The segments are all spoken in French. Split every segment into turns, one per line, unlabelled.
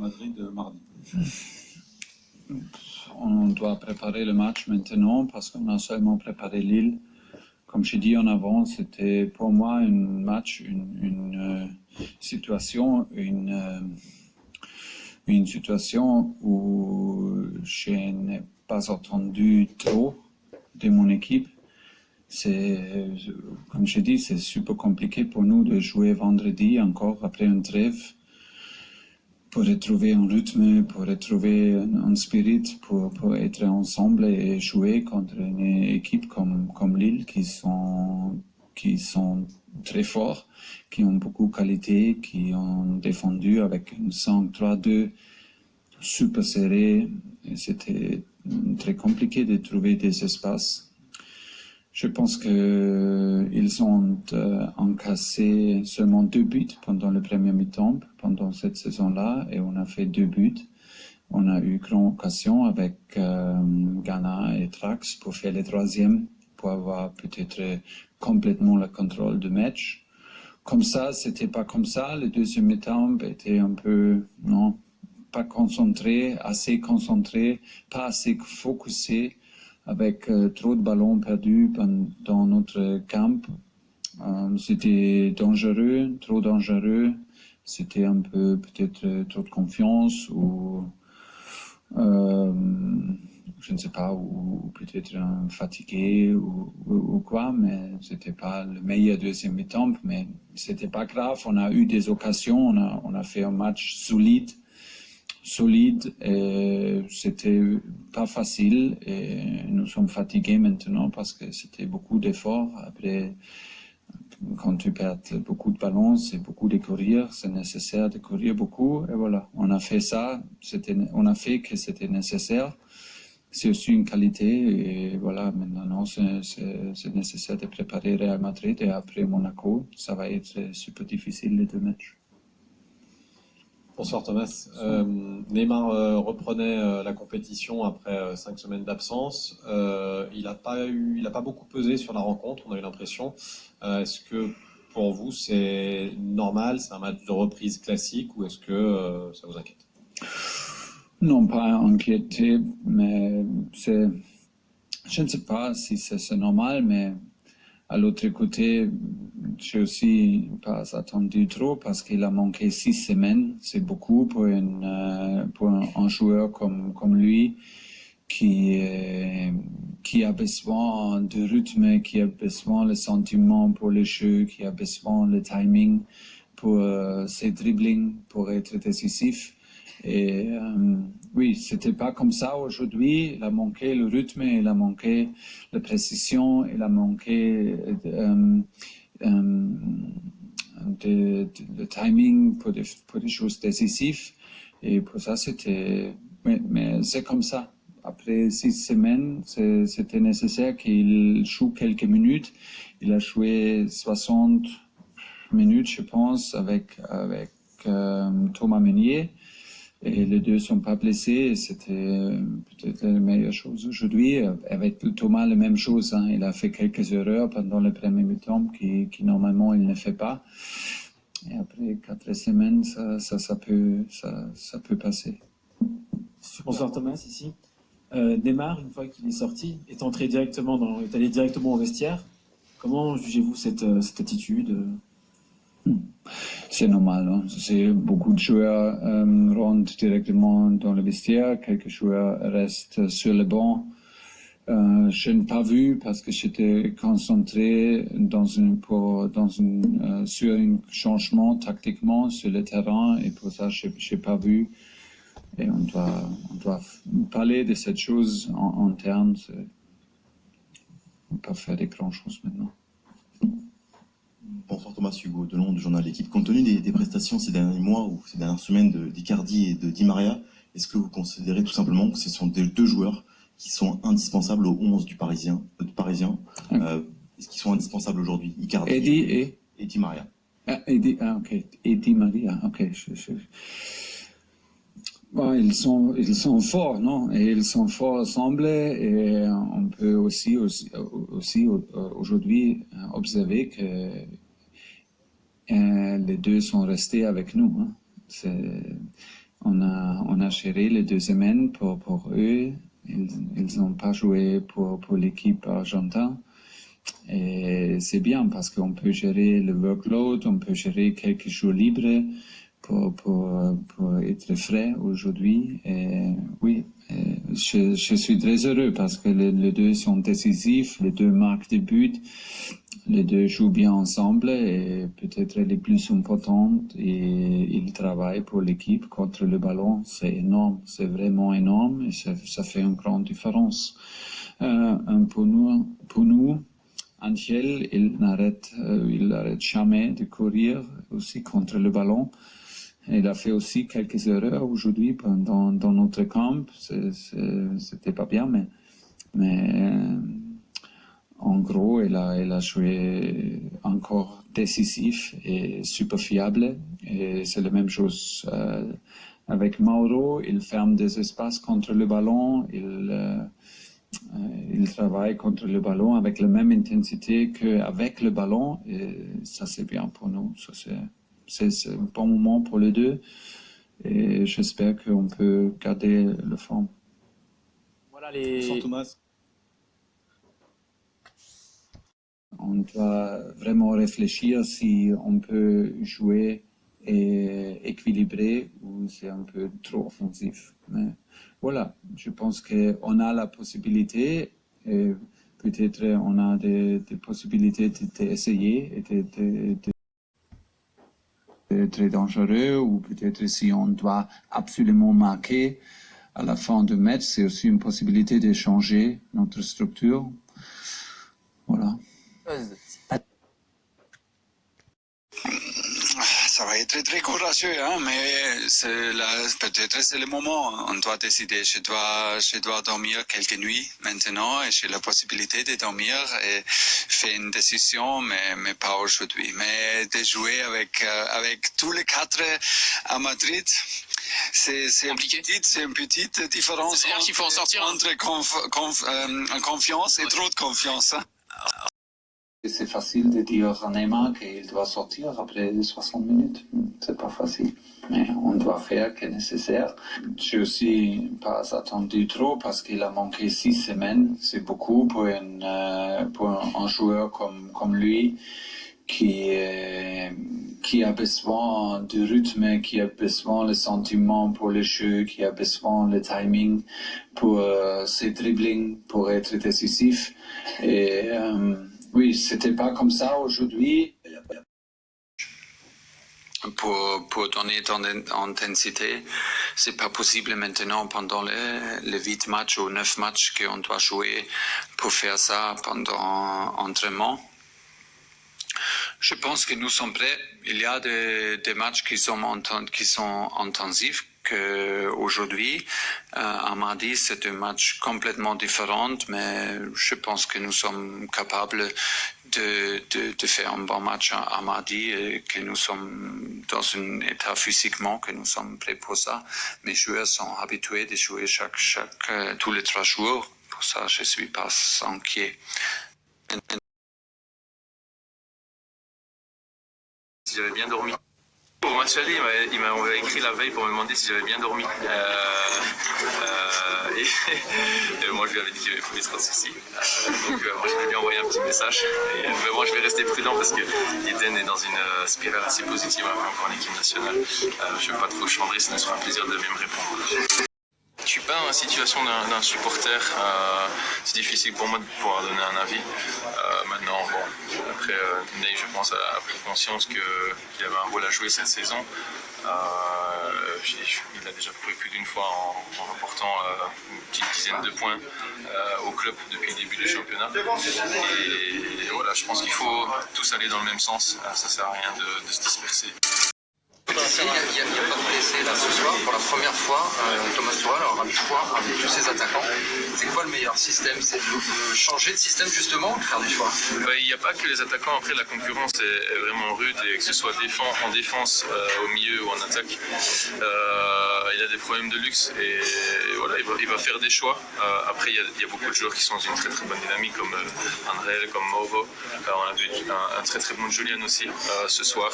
Madrid mardi.
On doit préparer le match maintenant parce qu'on a seulement préparé Lille. Comme j'ai dit en avant, c'était pour moi un match, une situation, une situation où je n'ai pas attendu trop de mon équipe. Comme j'ai dit, c'est super compliqué pour nous de jouer vendredi encore après une trêve, pour retrouver un rythme, pour retrouver un spirit, pour être ensemble et jouer contre une équipe comme Lille qui sont très forts, qui ont beaucoup de qualité, qui ont défendu avec une 5-3-2 super serré. C'était très compliqué de trouver des espaces. Je pense qu'ils ont encaissé seulement 2 buts pendant le premier mi-temps, pendant cette saison-là, et on a fait 2 buts. On a eu grande occasion avec Ghana et Trax pour faire le troisième, pour avoir peut-être complètement le contrôle du match. Comme ça, c'était pas comme ça. Le deuxième mi-temps était un peu, non, pas concentré, pas assez focusé, avec trop de ballons perdus dans notre camp. C'était dangereux, trop dangereux. C'était un peu peut-être trop de confiance ou je ne sais pas, ou peut-être fatigué ou quoi, mais c'était pas le meilleur deuxième mi-temps, mais c'était pas grave. On a eu des occasions, on a fait un match solide, et c'était pas facile et nous sommes fatigués maintenant parce que c'était beaucoup d'efforts. Après, quand tu perds beaucoup de ballons, c'est beaucoup de courir, c'est nécessaire de courir beaucoup et voilà, on a fait ça, on a fait que c'était nécessaire. C'est aussi une qualité et voilà, maintenant c'est nécessaire de préparer Real Madrid et après Monaco, ça va être super difficile les 2 matchs.
Bonsoir Thomas. Neymar reprenait la compétition après 5 semaines d'absence. Il n'a pas beaucoup pesé sur la rencontre, on a eu l'impression. Est-ce que pour vous c'est normal, c'est un match de reprise classique ou est-ce que ça vous inquiète?
Non, pas inquiété, mais je ne sais pas si c'est normal, mais à l'autre côté, j'ai aussi pas attendu trop parce qu'il a manqué 6 semaines. C'est beaucoup pour un joueur comme lui qui a besoin de rythme, qui a besoin le sentiment pour le jeu, qui a besoin le timing pour ses dribblings, pour être décisif. Et oui, c'était pas comme ça aujourd'hui. Il a manqué le rythme, il a manqué la précision, il a manqué le timing pour des choses décisives. Et pour ça, c'était... Mais c'est comme ça. Après 6 semaines, c'était nécessaire qu'il joue quelques minutes. Il a joué 60 minutes, je pense, avec Thomas Meunier. Et les deux ne sont pas blessés. C'était peut-être la meilleure chose aujourd'hui. Avec Thomas, la même chose. Hein. Il a fait quelques erreurs pendant le premier mi-temps qui normalement il ne fait pas. Et après 4 semaines, ça peut passer.
Bonsoir Thomas, ici. Neymar, une fois qu'il est sorti, est allé directement au vestiaire. Comment jugez-vous cette attitude?
C'est normal. Hein. Beaucoup de joueurs rentrent directement dans le vestiaire. Quelques joueurs restent sur le banc. Je n'ai pas vu parce que j'étais concentré sur un changement tactiquement sur le terrain et pour ça je n'ai pas vu. Et on doit parler de cette chose en interne. On ne peut pas faire des grandes choses maintenant.
Bonsoir Thomas, Hugo Delon du journal L'équipe. Compte tenu des prestations ces derniers mois ou ces dernières semaines d'Icardi et de Di Maria, est-ce que vous considérez tout simplement que ce sont des 2 joueurs qui sont indispensables au 11 du Parisien est-ce qu'ils sont indispensables aujourd'hui, Icardi et Di Maria?
Ok. Et Di Maria, ok. Bon, ils sont forts, non? Et ils sont forts ensemble et on peut aussi aujourd'hui observer que les deux sont restés avec nous. Hein. On a géré les 2 semaines pour eux. Ils n'ont pas joué pour l'équipe argentine. Et c'est bien parce qu'on peut gérer le workload, on peut gérer quelques jours libres pour être frais aujourd'hui. Et oui, je suis très heureux parce que les deux sont décisifs, les deux marquent des buts, les deux jouent bien ensemble et peut-être les plus importantes, et ils travaillent pour l'équipe contre le ballon. C'est énorme, c'est vraiment énorme et ça fait une grande différence. Pour nous, Angel, il n'arrête jamais de courir aussi contre le ballon. Il a fait aussi quelques erreurs aujourd'hui dans notre camp. C'était pas bien, mais en gros, il a joué encore décisif et super fiable. Et c'est la même chose avec Mauro. Il ferme des espaces contre le ballon. Il travaille contre le ballon avec la même intensité qu'avec le ballon. Et ça, c'est bien pour nous. C'est un bon moment pour les deux. Et j'espère qu'on peut garder le forme.
Voilà
Thomas.
On doit vraiment réfléchir si on peut jouer et équilibré ou c'est un peu trop offensif. Mais voilà, je pense qu'on a la possibilité et peut-être on a des possibilités d'essayer et d'être très dangereux, ou peut-être si on doit absolument marquer à la fin du match, c'est aussi une possibilité de changer notre structure. Voilà.
Ça va être très courageux, hein, mais peut-être c'est le moment. On doit décider. Je dois dormir quelques nuits maintenant et j'ai la possibilité de dormir et faire une décision, mais pas aujourd'hui. Mais de jouer avec tous les 4 à Madrid, c'est compliqué. C'est une petite différence entre confiance et trop de confiance. Hein.
C'est facile de dire à Neymar qu'il doit sortir après 60 minutes. C'est pas facile. Mais on doit faire ce qui est nécessaire. J'ai aussi pas attendu trop parce qu'il a manqué 6 semaines. C'est beaucoup pour un joueur comme lui qui a besoin du rythme, qui a besoin le sentiment pour le jeu, qui a besoin le timing pour ses dribblings, pour être décisif. Et oui, c'était pas comme ça aujourd'hui.
Pour donner ton intensité, c'est pas possible maintenant pendant les 8 matchs ou 9 matchs qu'on doit jouer pour faire ça pendant l'entraînement. Je pense que nous sommes prêts. Il y a des matchs qui sont intensifs. Qu'aujourd'hui, à mardi, c'est un match complètement différent, mais je pense que nous sommes capables de faire un bon match à mardi et que nous sommes dans un état physiquement, que nous sommes prêts pour ça. Mes joueurs sont habitués de jouer tous les 3 jours. Pour ça, je ne suis pas inquiet.
Si j'avais bien dormi. Au match aller, il m'a écrit la veille pour me demander si j'avais bien dormi. Et moi, je lui avais dit que j'avais pas trop de soucis. Donc, moi, je lui ai bien envoyé un petit message. Mais moi, je vais rester prudent parce que Eden est dans une spirale assez positive encore en équipe nationale. Je ne veux pas trop chambrer, sinon ce sera un plaisir de même répondre. Je suis pas dans la situation d'un supporter. C'est difficile pour moi de pouvoir donner un avis. Maintenant, bon, après, Ney, je pense, a pris conscience qu'il avait un rôle à jouer cette saison. Il a déjà prouvé plus d'une fois en remportant une petite dizaine de points au club depuis le début du championnat. Et voilà, je pense qu'il faut tous aller dans le même sens. Ça sert à rien de se disperser.
Il n'y a pas de blessé là ce soir. Pour la première fois, Thomas Tuchel aura le choix avec tous ses attaquants. C'est quoi le meilleur système? C'est de changer de système justement ou de faire des choix?
Il n'y a pas que les attaquants. Après, la concurrence est vraiment rude, et que ce soit en défense, au milieu ou en attaque. Il a des problèmes de luxe et voilà, il va faire des choix. Après, il y a beaucoup de joueurs qui sont dans une très très bonne dynamique, comme André, comme Mauro. On a vu un très très bon Julian aussi ce soir.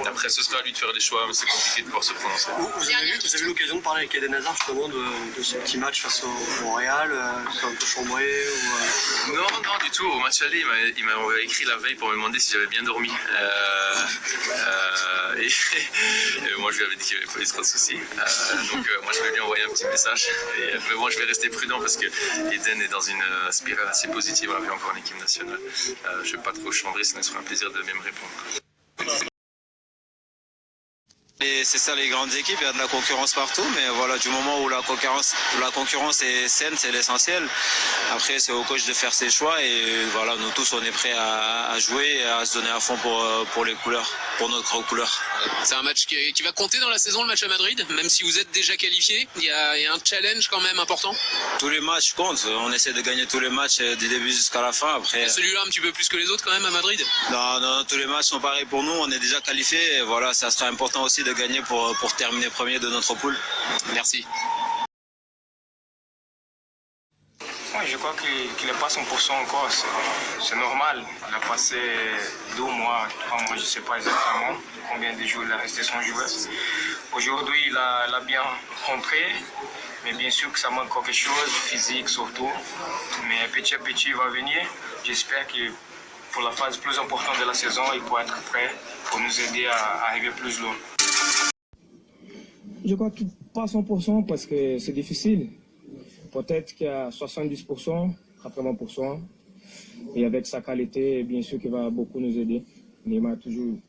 Après, ce sera à lui de faire des choix, mais c'est compliqué de pouvoir se prononcer.
Vous avez eu l'occasion de parler avec Eden Hazard justement de ce petit match face au Real, c'est un peu chambré ou,
Non, du tout. Au match aller, il m'a écrit la veille pour me demander si j'avais bien dormi. Et moi, je lui avais dit qu'il n'y avait pas eu trop de soucis. Donc, moi, je vais lui envoyer un petit message. Mais bon, je vais rester prudent parce que Eden est dans une spirale assez positive avec encore en équipe nationale. Je ne vais pas trop chambrer, sinon ce sera un plaisir de même répondre.
Et c'est ça les grandes équipes, il y a de la concurrence partout, mais voilà, du moment où la concurrence est saine, c'est l'essentiel. Après, c'est au coach de faire ses choix et voilà, nous tous on est prêts à jouer et à se donner à fond pour les couleurs, pour notre couleur.
C'est un match qui va compter dans la saison, le match à Madrid, même si vous êtes déjà qualifié. Il y a un challenge quand même important.
Tous les matchs comptent, on essaie de gagner tous les matchs du début jusqu'à la fin. Après,
celui-là un petit peu plus que les autres quand même à Madrid.
Non, tous les matchs sont pareils pour nous, on est déjà qualifiés et voilà, ça sera important aussi de gagner pour terminer premier de notre poule.
Merci.
Oui, je crois qu'il n'est pas 100% encore, c'est normal. Il a passé 2 mois, 3 mois, je ne sais pas exactement combien de jours il a resté sans joueur. Aujourd'hui, il a bien rentré, mais bien sûr que ça manque quelque chose, physique surtout. Mais petit à petit, il va venir. J'espère que pour la phase plus importante de la saison, il pourra être prêt pour nous aider à arriver plus loin.
Je crois qu'il pas 100% parce que c'est difficile. Peut-être qu'il y a 70%, 80%. Et avec sa qualité, bien sûr qu'il va beaucoup nous aider. Neymar a toujours